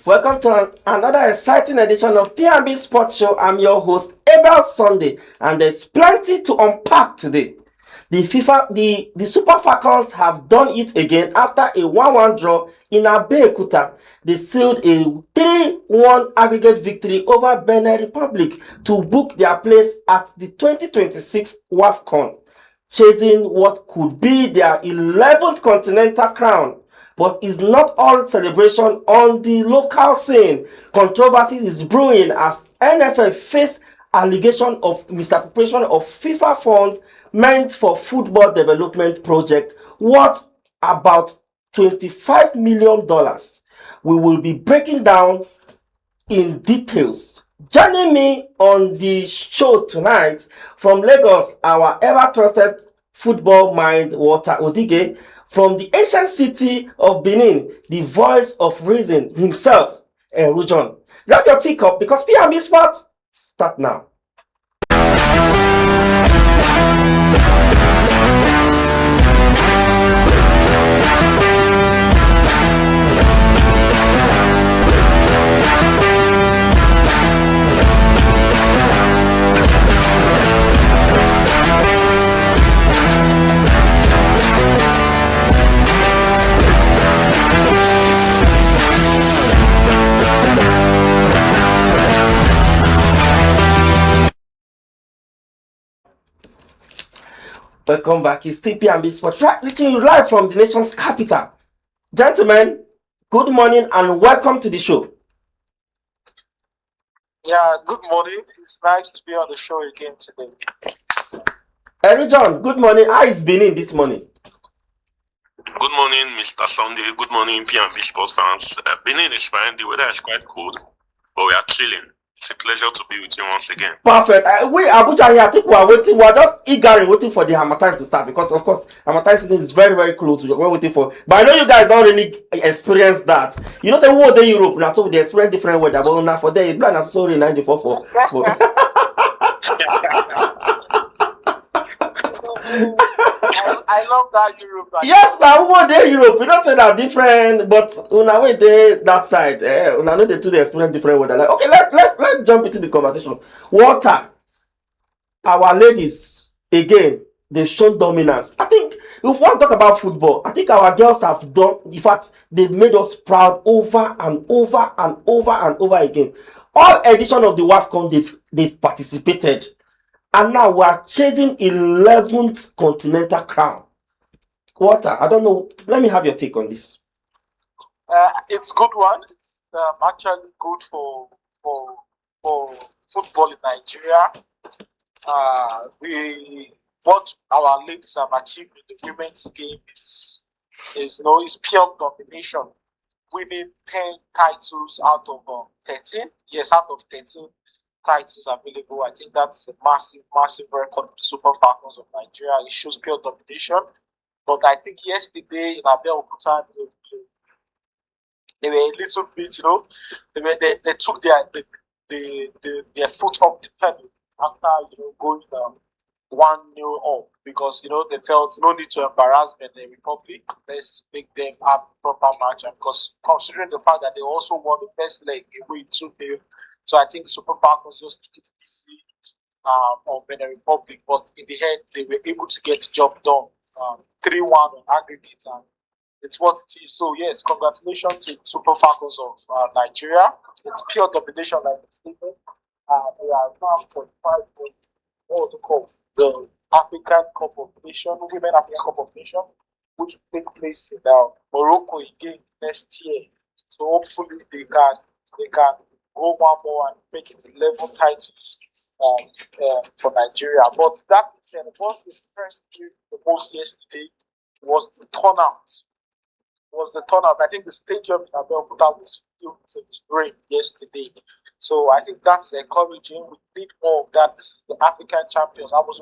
Welcome to another exciting edition of P&B Sports Show. I'm your host, Abel Sunday, and there's plenty to unpack today. The Super Falcons have done it again after a 1-1 draw in Abeokuta. They sealed a 3-1 aggregate victory over Benin Republic to book their place at the 2026 WAFCON, chasing what could be their 11th continental crown. But it's not all celebration on the local scene. Controversy is brewing as NFL faced allegation of misappropriation of FIFA funds meant for football development project worth about $25 million. We will be breaking down in details. Joining me on the show tonight from Lagos, our ever-trusted football mind, Walter Odige, from the ancient city of Benin, the voice of reason himself, Erujon. Grab your teacup because P&B Sports start now. Welcome back. It's P&B Sports, reaching you live from the nation's capital. Gentlemen, good morning and welcome to the show. Yeah, good morning. It's nice to be on the show again today. Erujon, good morning. How is Benin this morning? Good morning, Mr. Sunday. Good morning, P&B Sports fans. Benin is fine. The weather is quite cold, but we are chilling. It's a pleasure to be with you once again. Perfect. We Abuja here, I think we are waiting. We are just eagerly waiting for the Harmattan to start because, of course, Harmattan season is very, very close. We're waiting for. But I know you guys don't really experience that. You know, say who are in Europe now, so they experience different weather. But now for them, plan as sorry 94 for. I love that Europe. Yes, now who are they Europe? We don't say that different, but una way they that side. Una know they do the experience different weather. Like, okay, let's jump into the conversation. Water. Our ladies again, they've shown dominance. I think if we want to talk about football, I think our girls have done, in fact, they've made us proud over and over and over and over again. All edition of the WAFCON they've participated, and now we are chasing 11th continental crown. Water, I don't know. Let me have your take on this. It's a good one. It's actually good for football in Nigeria. What our ladies have achieved in the women's game is pure domination, winning 10 titles out of 13. Yes, out of 13 titles available. I think that's a massive record for the Super Falcons of Nigeria. It shows pure domination. But I think yesterday in Abeokuta, they were a little bit, they took their foot off the pedal after going 1-0 up because they felt no need to embarrass Benin Republic. Let's make them have a proper match, and because considering the fact that they also won the first leg away 2-0, so I think Super Falcons just took it easy on Benin Republic, but in the end they were able to get the job done 3-1 on aggregate, and it's what it is. So yes, congratulations to Super Falcons of Nigeria. It's pure domination, like the statement. They are now 45 points. What to call the African Cup of Nations, Women African Cup of Nations, which will take place in Morocco again next year. So hopefully they can go one more and make it 11 titles for Nigeria. But that said, what impressed me the most yesterday was the turnout. I think the stadium in Abeokuta was filled to the brim yesterday. So I think that's encouraging. We need more of that. This is the African champions. I was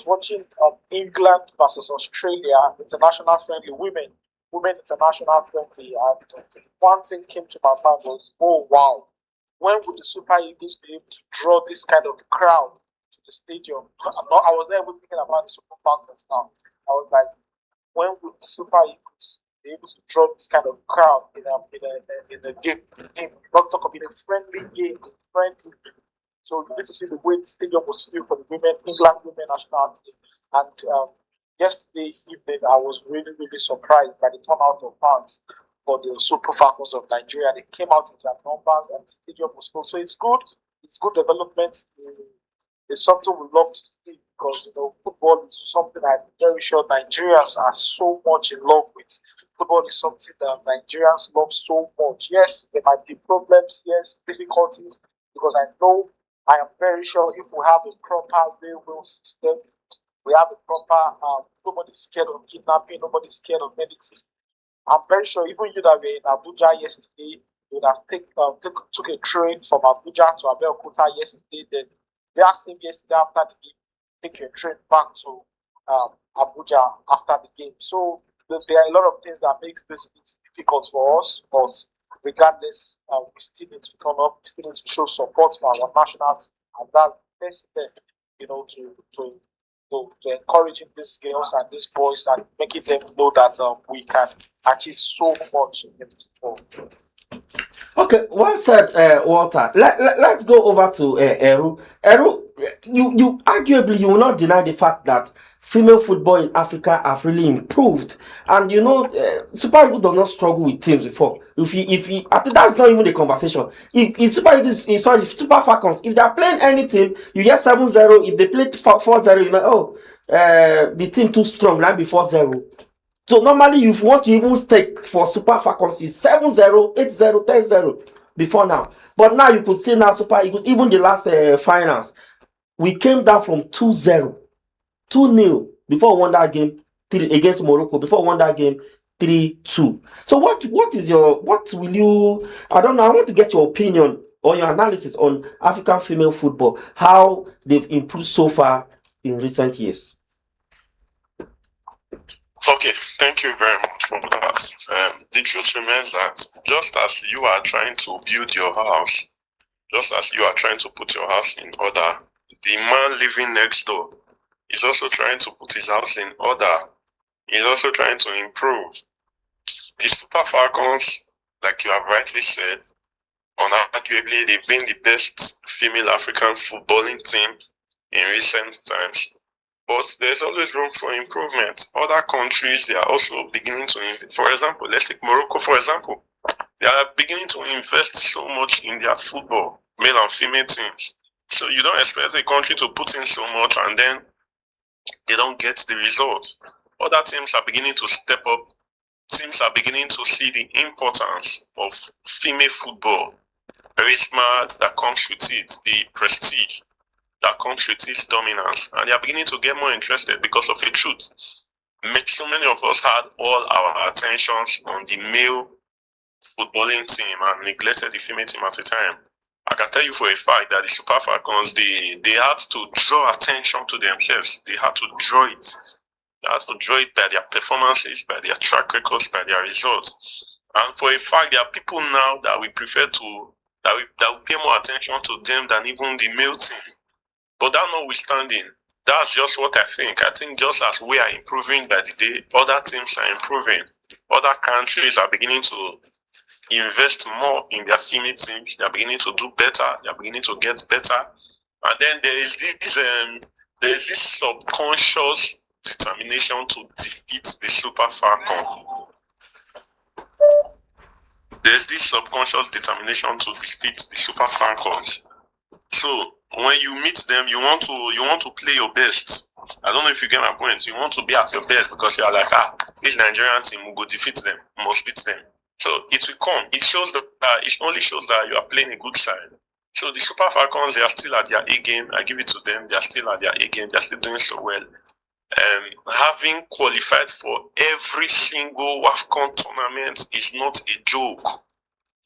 watching England versus Australia international friendly women international friendly, and one thing came to my mind was, oh wow, when would the Super Eagles be able to draw this kind of crowd to the stadium? I was there thinking about the Super Falcons now. I was like, when would the Super Eagles be able to draw this kind of crowd in a game. Not talk about a friendly game, friendly. So you need to see the way the stadium was filled for the England women national team. And yesterday evening, I was really, really surprised by the turnout of fans for the Super Falcons of Nigeria. They came out in their numbers and the stadium was full. So it's good. It's good development. It's something we love to see because football is something I'm very sure Nigerians are so much in love with. Football is something that Nigerians love so much. Yes, there might be problems, yes, difficulties, because I am very sure if we have a proper railway system, we have a proper, nobody's scared of kidnapping, nobody's scared of anything. I'm very sure even you that were in Abuja yesterday, you would have took a train from Abuja to Abeokuta yesterday, then that same yesterday after the game, take your train back to Abuja after the game. So there are a lot of things that makes this difficult for us, but regardless, we still need to turn up, we still need to show support for our national team, and that's the best step, to encouraging these girls and these boys and making them know that we can achieve so much in football. Okay, well said, Walter. Let's go over to Eru. Eru, you arguably you will not deny the fact that female football in Africa have really improved, and Super Eagles does not struggle with teams before. If I think that's not even the conversation. If Super Eagles, if Super Falcons, if they are playing any team, you get 7-0. If they play 4-0, the team too strong, right before 0. So normally, if you want to even stake for Super Falcons, it's 7-0, 8-0, 10-0 before now. But now you could see now Super Eagles, even the last finals, we came down from 2-0, 2-0 before we won that game against Morocco. Before we won that game 3-2. So what will you? I don't know. I want to get your opinion or your analysis on African female football, how they've improved so far in recent years. Okay, thank you very much for that. The truth remains that just as you are trying to build your house, just as you are trying to put your house in order, the man living next door is also trying to put his house in order. He's also trying to improve. The Super Falcons, like you have rightly said, unarguably they've been the best female African footballing team in recent times. But there's always room for improvement. Other countries, they are also beginning to invest. For example, let's take Morocco, for example. They are beginning to invest so much in their football, male and female teams. So you don't expect a country to put in so much and then they don't get the results. Other teams are beginning to step up. Teams are beginning to see the importance of female football. Charisma that comes with it, the prestige that comes with its dominance, and they are beginning to get more interested because of the truth. So many of us had all our attentions on the male footballing team and neglected the female team at the time. I can tell you for a fact that the Super Falcons, they had to draw attention to themselves. They had to draw it. They had to draw it by their performances, by their track records, by their results. And for a fact, there are people now that we prefer to, that we pay more attention to them than even the male team. But that notwithstanding, that's just what I think. I think just as we are improving by the day, other teams are improving. Other countries are beginning to invest more in their female teams. They are beginning to do better. They are beginning to get better. And then there is this subconscious determination to defeat the Super Falcon. There's this subconscious determination to defeat the Super Falcons. So when you meet them, you want to play your best. I don't know if you get my point. You want to be at your best because you are like, this Nigerian team will go defeat them, must beat them. So it will come. It shows that it only shows that you are playing a good side. So the Super Falcons, they are still at their A game. I give it to them. They are still at their A game. They are still doing so well. Having qualified for every single WAFCON tournament is not a joke.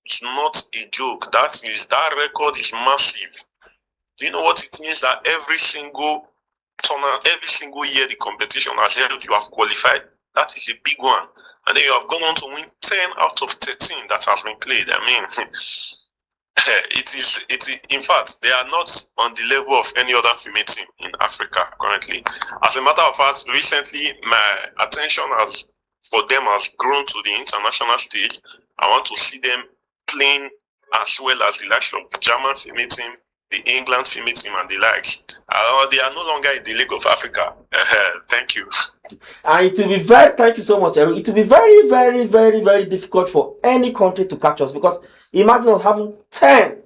It's not a joke. That record is massive. Do you know what it means that every single year the competition has held, you have qualified? That is a big one. And then you have gone on to win 10 out of 13 that has been played. I mean, it is. In fact, they are not on the level of any other female team in Africa currently. As a matter of fact, recently my attention has for them has grown to the international stage. I want to see them playing as well as the likes of the German female team, the England female team, and the likes. They are no longer in the League of Africa. Thank you. And it will be thank you so much, Eric. It will be very, very, very, very difficult for any country to catch us, because imagine us having 10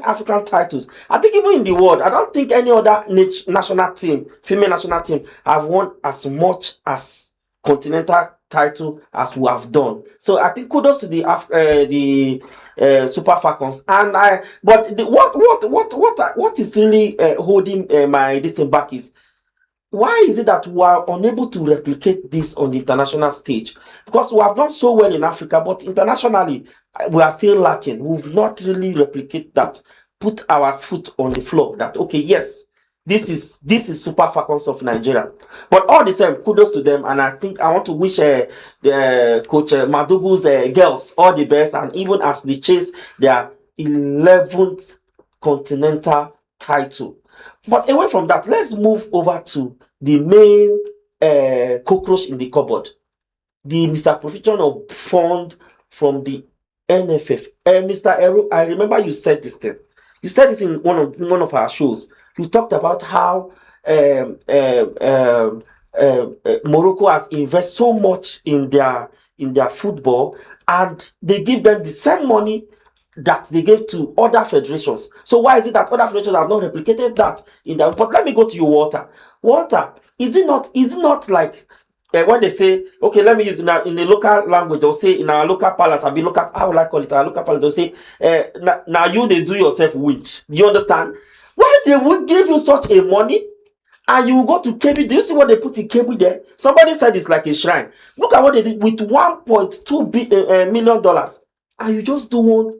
African titles. I think even in the world, I don't think any other national team, female national team, have won as much as continental title as we have done. So I think kudos to the Super Falcons. And what is really holding my this thing back is, why is it that we are unable to replicate this on the international stage? Because we have done so well in Africa, but internationally we are still lacking. We've not really replicated that, put our foot on the floor that, okay, yes, this is Super Falcons of Nigeria. But all the same, kudos to them. And I think I want to wish the coach Madugu's girls all the best, and even as they chase their 11th continental title. But away from that, let's move over to the main cockroach in the cupboard, the misappropriation of fund from the NFF. Mr. Eru, I remember you said this thing. You said this in one of our shows. You talked about how Morocco has invested so much in their football, and they give them the same money that they gave to other federations. So why is it that other federations have not replicated that in that? But let me go to you, Walter. Walter, is it not like when they say, okay, let me use in the local language, they'll say in our local palace, how will I call it, our local palace, they'll say, now you they do yourself which. Do you understand? Why they will give you such a money and you will go to KB? Do you see what they put in KB there? Somebody said it's like a shrine. Look at what they did with $1.2 million, and you just do one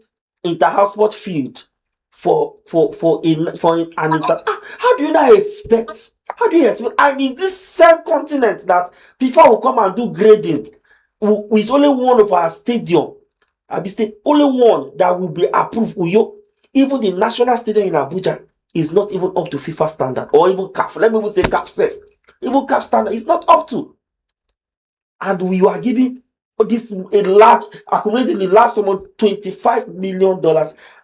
inter-house sport field for an inter. How do you not expect? How do you expect? And in this same continent that FIFA will come and do grading, with only one of our stadium, only one that will be approved. Even the national stadium in Abuja is not even up to FIFA standard, or even CAF. Let me even say CAF safe. Even CAF standard is not up to. And we are giving this accumulating the last sum of $25 million,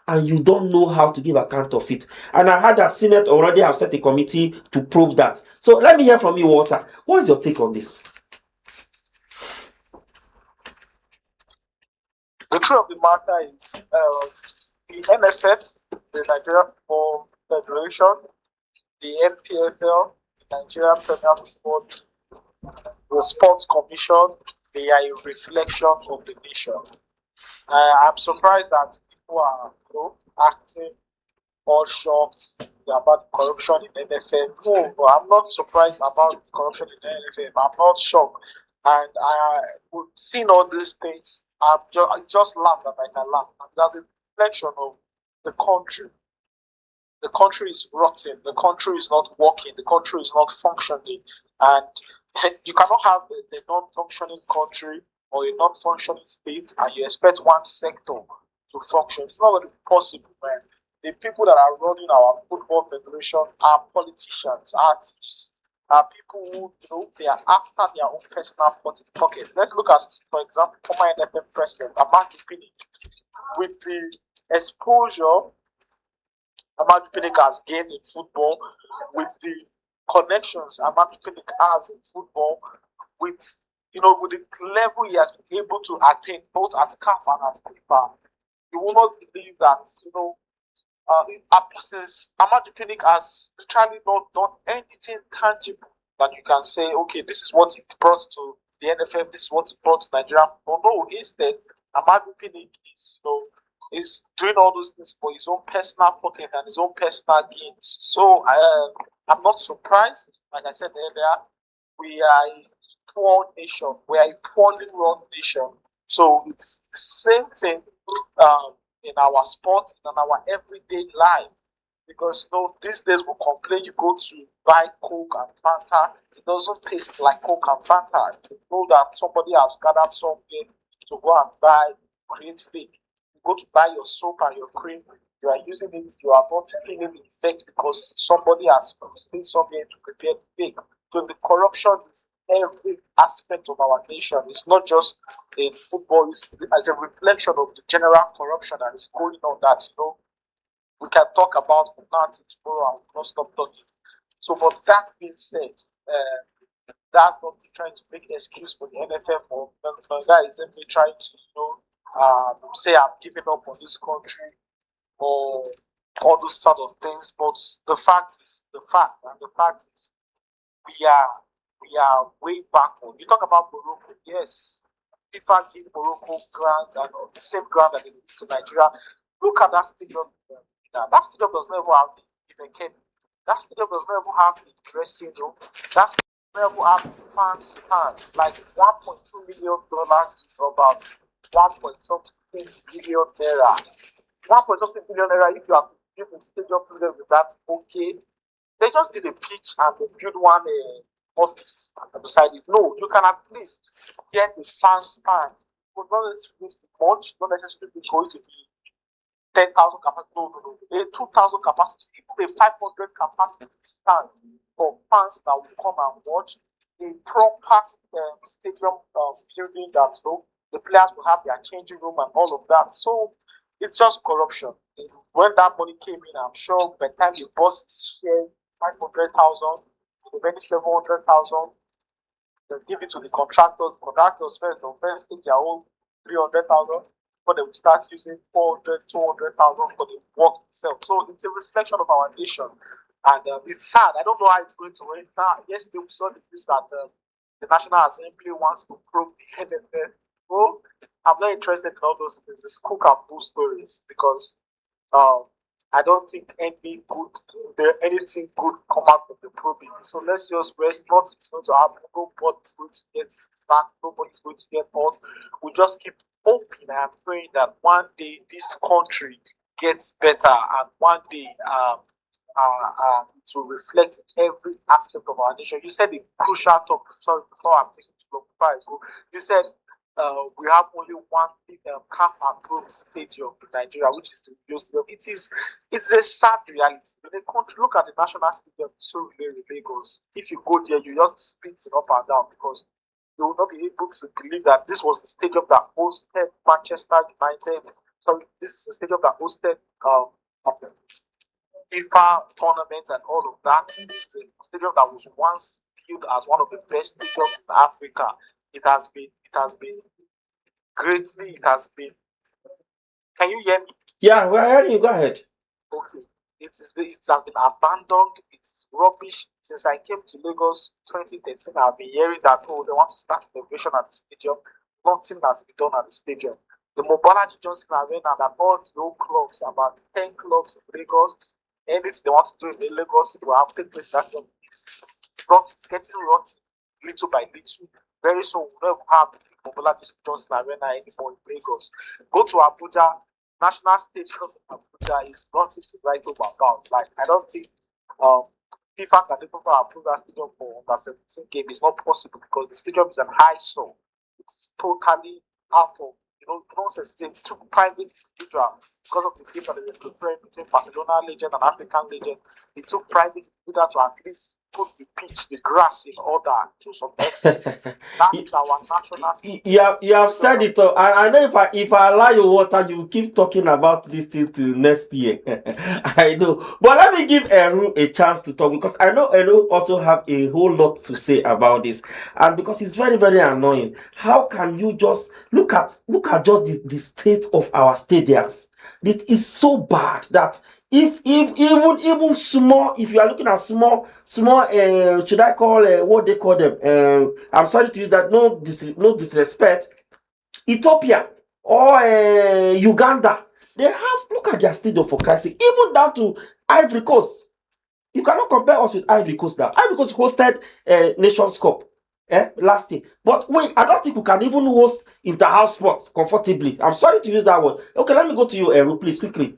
and you don't know how to give account of it. And I heard that Senate already have set a committee to probe that. So let me hear from you, Walter. What is your take on this? The truth of the matter is, the NFF, the Nigeria Football Federation, the NPFL, the Nigeria Premier Football, the Sports Commission, they are a reflection of the nation. I'm surprised that people are acting all shocked about corruption in NFF. No, I'm not surprised about corruption in NFF. I'm not shocked. And we've seen all these things. I just laugh that I can laugh. And that's a reflection of the country. The country is rotten. The country is not working. The country is not functioning. And you cannot have a non-functioning country or a non-functioning state and you expect one sector to function. It's not going to be possible, man. The people that are running our football federation are politicians, artists, are people who they are after their own personal pocket. Let's look at, for example, former NFF president Amadou Pinnick. With the exposure Amadou Pinnick has gained in football, with the connections Amadou Pinnick has in football, with the level he has been able to attain both at CAF and at FIFA, you will not believe that since Amadou Pinnick has literally not done anything tangible that you can say, okay, this is what he brought to the NFF, this is what he brought to Nigeria. But no, instead, Amadou Pinnick is doing all those things for his own personal pocket and his own personal gains. So I'm not surprised. Like I said earlier, we are a poor nation. We are a poorly run nation. So it's the same thing in our sport and our everyday life. Because these days we complain, you go to buy Coke and Fanta, it doesn't taste like Coke and Fanta. You know that somebody has gathered something to go and buy, create fake. You go to buy your soap and your cream, you are using it, you are not feeling the effect because somebody has used something to prepare the fake. So the corruption is every aspect of our nation. It's not just in football, it's as a reflection of the general corruption that is going on that, we can talk about from now till tomorrow and we'll not stop talking. So, but that being said, that's not me trying to make an excuse for the NFF or that isn't me trying to, say I'm giving up on this country or all those sort of things. But the fact is the fact, and the fact is we are way backward. You talk about Morocco, yes. FIFA give Morocco grant and the same grant that they give to Nigeria. Look at that stadium. That stadium does not even have the academy. That stadium does not even have the dressing room. That stadium does not even have fan stand. Like $1.2 million is about 1.something billion naira. 1.something billion naira if you have to give a stadium to them with that, okay. They just did a pitch and they built one office beside it. No, you can at least get the fan stand. But not necessarily much, not necessarily going to be 10,000 capacity. No. A 2,000 capacity, even a 500 capacity stand for fans that will come and watch. A proper stadium building that the players will have their changing room and all of that. So it's just corruption. When that money came in, I'm sure by the time the boss shares 500,000, the many 700,000, they give it to the contractors. Contractors first, they'll first take their own 300,000, but they will start using 400, 200,000 for the work itself. So it's a reflection of our nation. And it's sad. I don't know how it's going to end now. Yesterday we saw the news that the National Assembly wants to probe the NFF. Well, I'm not interested in all those things. It's cook and bull stories because I don't think anything good come out of the probing. So let's just rest. Nothing's going to happen. Nobody's going to get back. Nobody's going to get hurt. We just keep hoping and praying that one day this country gets better and one day it will reflect every aspect of our nation. You said a crucial topic. Sorry, before I'm taking too long, before I go, you said we have only one big CAF approved stadium in Nigeria, which is the Rio Stadium. It's a sad reality. In the country, look at the national stadium, so in Lagos. If you go there, you just be spinning up and down because you will not be able to believe that this was the stadium that hosted Manchester United. Sorry, this is the stadium that hosted FIFA tournament and all of that. This is a stadium that was once viewed as one of the best stadiums in Africa. It has been greatly, can you hear me? Yeah, well, hearing you. Go ahead. Okay. It has been abandoned, it is rubbish. Since I came to Lagos 2013, I've been hearing that they want to start renovation at the stadium. Nothing has been done at the stadium. The Mobolaji Johnson Arena that all the old clubs, about 10 clubs in Lagos, anything they want to do in Lagos will have to take place. That's it's getting rotten little by little. Very soon we'll never have Mobolaji Johnson Arena anymore in Lagos. Go to Abuja, National Stadium in Abuja is nothing to write home about. Like, I don't think FIFA can even approve that stadium for under 17 game. It's not possible because the stadium is an eyesore. It's totally out of nonsense. They took private individual because of the game that they were preparing between Barcelona legend and African legend. They took private individual to at least put the pitch, the grass in order to some extent. That is our national. You have said it all. I know if I allow you water, you keep talking about this thing to next year. I know. But let me give Eru a chance to talk because I know Eru also have a whole lot to say about this. And because it's very, very annoying. How can you just look at just the state of our stadiums? This is so bad that if even small, if you are looking at small should I call what they call them, I'm sorry to use that, no disrespect, Ethiopia or Uganda, they have, look at their stadium for Christ's sake, even down to Ivory Coast. You cannot compare us with Ivory Coast now. Ivory Coast hosted Nations Cup last year, but wait, I don't think we can even host inter-house sports comfortably. I'm sorry to use that word. Okay, let me go to you, Eru, please, quickly.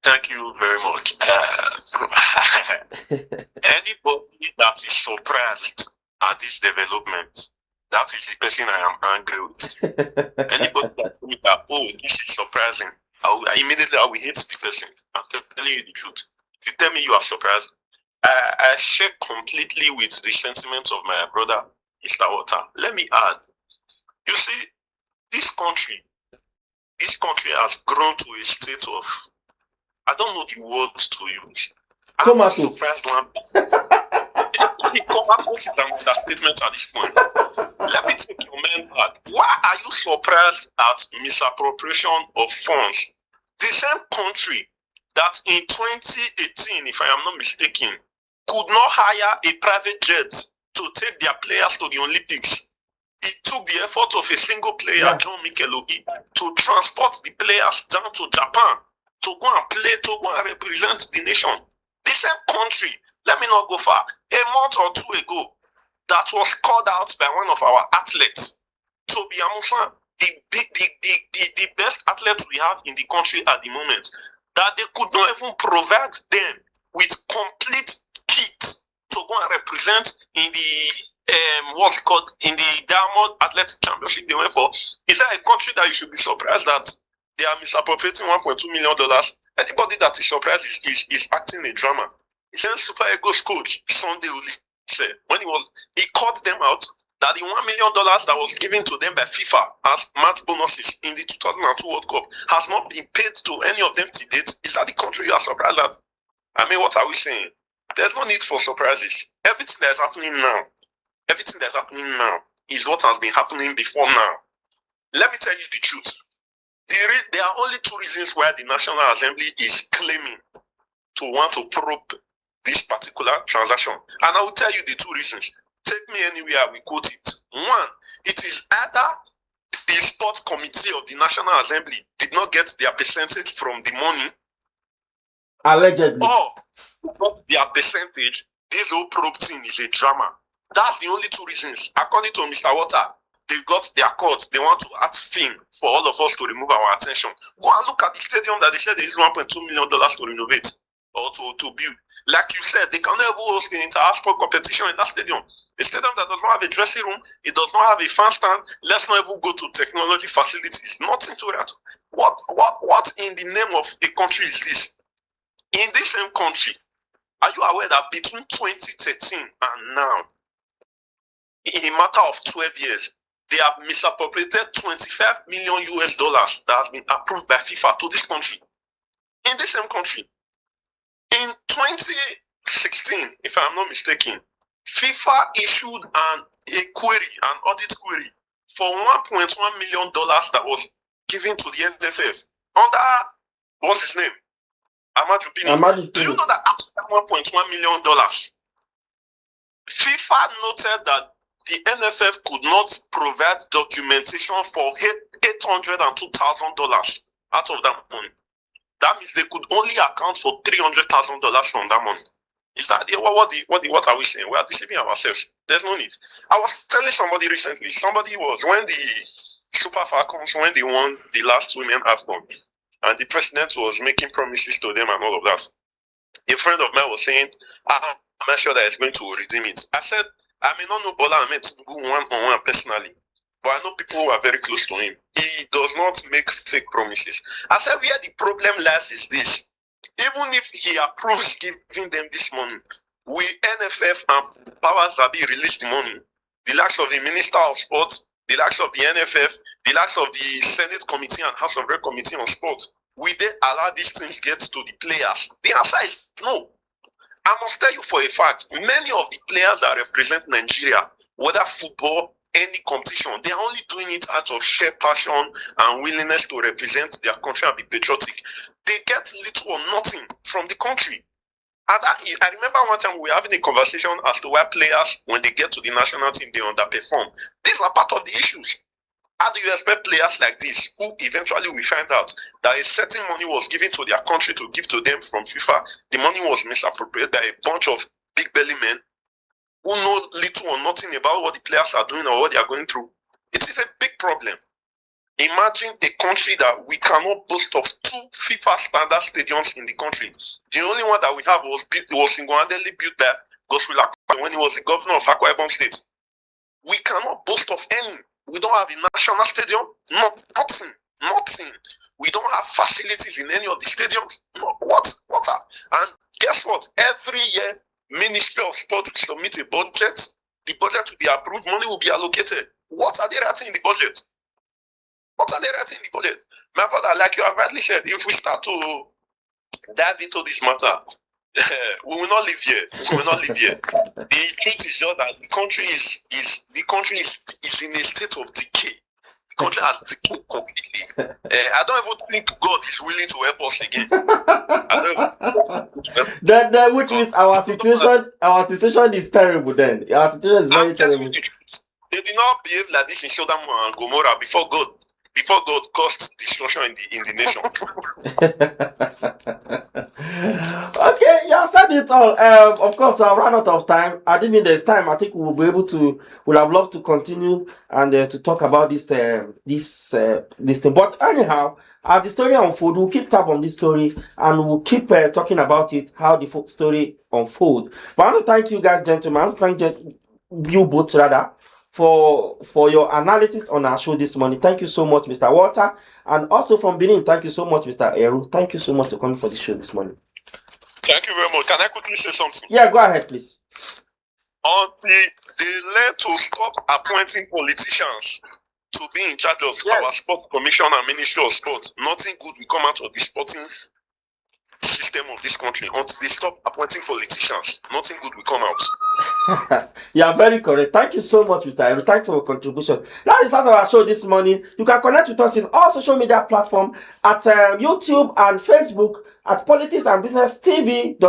Thank you very much. Anybody that is surprised at this development, that is the person I am angry with. Anybody that tell me that, oh, this is surprising, I will hate the person. I'm telling you the truth. If you tell me you are surprised, I share completely with the sentiments of my brother, Mr. Water. Let me add, you see, this country has grown to a state of, I don't know the words to use. I'm surprised one. Tomatoes is an understatement at this point. Let me take your man back. Why are you surprised at misappropriation of funds? The same country that in 2018, if I am not mistaken, could not hire a private jet to take their players to the Olympics. It took the effort of a single player, John Mikelogi, to transport the players down to Japan to go and play, to go and represent the nation. The same country, let me not go far, a month or two ago, that was called out by one of our athletes, Toby Amusan, the best athlete we have in the country at the moment, that they could not even provide them with complete kit to go and represent in the what's it called, in the Diamond Athletic Championship they went for. Is that a country that you should be surprised that they are misappropriating $1.2 million? Anybody that is surprised is acting a drama. He said Super Eagles coach Sunday Uli said when he caught them out that the $1 million that was given to them by FIFA as match bonuses in the 2002 World Cup has not been paid to any of them to date. Is that the country you are surprised at? I mean, what are we saying? There's no need for surprises. Everything that is happening now is what has been happening before now. Let me tell you the truth. There are only two reasons why the National Assembly is claiming to want to probe this particular transaction. And I will tell you the two reasons. Take me anywhere, we quote it. One, it is either the sports committee of the National Assembly did not get their percentage from the money, allegedly, or not their percentage. This whole probe thing is a drama. That's the only two reasons. According to Mr. Water, they got their court. They want to add fame for all of us to remove our attention. Go and look at the stadium that they said they used $1.2 million to renovate or to build. Like you said, they cannot even host the inter-sport competition in that stadium. A stadium that does not have a dressing room, it does not have a fan stand. Let's not even go to technology facilities. Nothing to that. What in the name of a country is this? In this same country, are you aware that between 2013 and now, in a matter of 12 years, they have misappropriated $25 million that has been approved by FIFA to this country? In this same country. In 2016, if I'm not mistaken, FIFA issued an audit query for $1.1 million that was given to the NFF under, what's his name? Amadu Bini. Do you know that after $1.1 million, FIFA noted that the NFF could not provide documentation for $802,000 out of that money. That means they could only account for $300,000 from that money. Is that what are we saying? We are deceiving ourselves. There's no need. I was telling somebody recently. When the Super Falcons, when they won the last Women AFCON, and the president was making promises to them and all of that. A friend of mine was saying, I'm not sure that he's going to redeem it. I said, I may not know Bola Ahmed Tinubu one-on-one personally, but I know people who are very close to him. He does not make fake promises. I said, where the problem lies is this. Even if he approves giving them this money, will NFF and Powers that be release the money? The likes of the Minister of Sport, the likes of the NFF, the likes of the Senate Committee and House of Rep Committee on Sport, will they allow these things get to the players? The answer is no. I must tell you for a fact, many of the players that represent Nigeria, whether football, any competition, they are only doing it out of sheer passion and willingness to represent their country and be patriotic. They get little or nothing from the country. And I remember one time we were having a conversation as to why players, when they get to the national team, they underperform. These are part of the issues. How do you expect players like this, who eventually we find out that a certain money was given to their country to give to them from FIFA, the money was misappropriated by a bunch of big belly men who know little or nothing about what the players are doing or what they are going through? It is a big problem. Imagine a country that we cannot boast of 2 FIFA standard stadiums in the country. The only one that we have was single-handedly built by Godswill Akpabio when he was the governor of Akwa Ibom State. We cannot boast of any. We don't have a national stadium. Nothing. We don't have facilities in any of the stadiums. What? And guess what? Every year Ministry of Sport will submit a budget. The budget will be approved. Money will be allocated. What are they writing in the budget? What are they writing in the budget? My brother, like you have rightly said, if we start to dive into this matter, we will not live here. We will not live here. The truth is just that the country is in a state of decay. The country has decayed completely. I don't even think God is willing to help us again. That which means our situation is terrible. Then our situation is very terrible. They did not behave like this in Sodom and Gomorrah before God caused destruction in the nation. Okay, you have said it all. Of course, I've run out of time. I didn't mean there's time. I think we'll be able to. We'll have loved to continue and to talk about this thing. But anyhow, as the story unfolds, we'll keep tab on this story and we'll keep talking about it. How the story unfolds. But I want to thank you guys, gentlemen. I want to thank you both rather for your analysis on our show this morning. Thank you so much, Mr. Walter, and also from Benin, thank you so much, Mr. Eru. Thank you so much for coming for the show this morning. Thank you very much. Can I quickly say something? Yeah, go ahead, please. Until they learn to stop appointing politicians to be in charge of our Sport Commission and Ministry of Sport, nothing good will come out of the sporting system of this country. Until they stop appointing politicians, nothing good will come out. You are very correct. Thank you so much, Mr. Eru. Thanks for your contribution. That is our show this morning. You can connect with us in all social media platforms at YouTube and Facebook at Politics and Business TV.English.